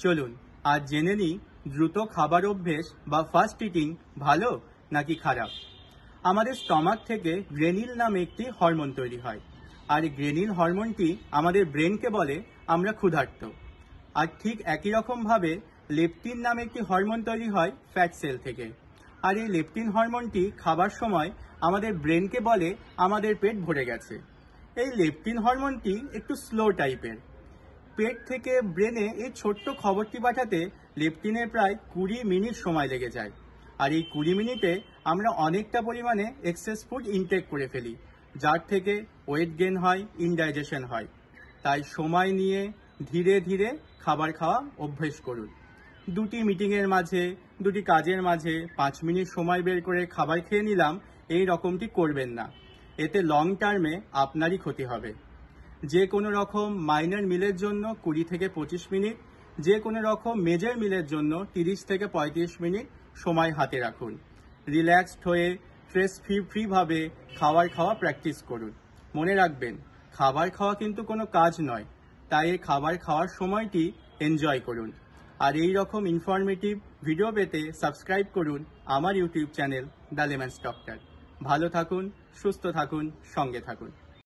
চলুন আজ জেনে নিই দ্রুত খাবার অভ্যেস বা ফাস্ট ইটিং ভালো নাকি খারাপ। আমাদের স্টমাক থেকে গ্রেনিল নামে একটি হরমোন তৈরি হয়, আর গ্রেনিল হরমোনটি আমাদের ব্রেনকে বলে আমরা ক্ষুধার্ত। আর ঠিক একই রকমভাবে লেপটিন নামে একটি হরমোন তৈরি হয় ফ্যাট সেল থেকে, আর এই লেপটিন হরমোনটি খাবার সময় আমাদের ব্রেনকে বলে আমাদের পেট ভরে গেছে। এই লেপটিন হরমোনটি একটু স্লো টাইপের। পেট থেকে ব্রেনে এই ছোট্ট খবরটি পাঠাতে লেপটিনের প্রায় 20 মিনিট সময় লেগে যায়, আর এই 20 মিনিটে আমরা অনেকটা পরিমাণে এক্সেস ফুড ইনটেক করে ফেলি, যার থেকে ওয়েট গেইন হয়, ইনডাইজেশন হয়। তাই সময় নিয়ে ধীরে ধীরে খাবার খাওয়া অভ্যেস করুন। দুটি মিটিংয়ের মাঝে, দুটি কাজের মাঝে 5 মিনিট সময় বের করে খাবার খেয়ে নিলাম, এই রকমটি করবেন না। এতে লং টার্মে আপনারই ক্ষতি হবে। যে কোনো রকম মাইনর মিলের জন্য 20 থেকে 25 মিনিট, যে কোনো রকম মেজর মিলের জন্য 30 থেকে 35 মিনিট সময় হাতে রাখুন। রিল্যাক্সড হয়ে স্ট্রেস ফ্রিভাবে খাবার খাওয়া প্র্যাকটিস করুন। মনে রাখবেন, খাবার খাওয়া কিন্তু কোনো কাজ নয়, তাই এই খাবার খাওয়ার সময়টি এনজয় করুন। আর এই রকম ইনফরমেটিভ ভিডিও পেতে সাবস্ক্রাইব করুন আমার ইউটিউব চ্যানেল দ্য লেমন্স ডক্টর। ভালো থাকুন, সুস্থ থাকুন, সঙ্গে থাকুন।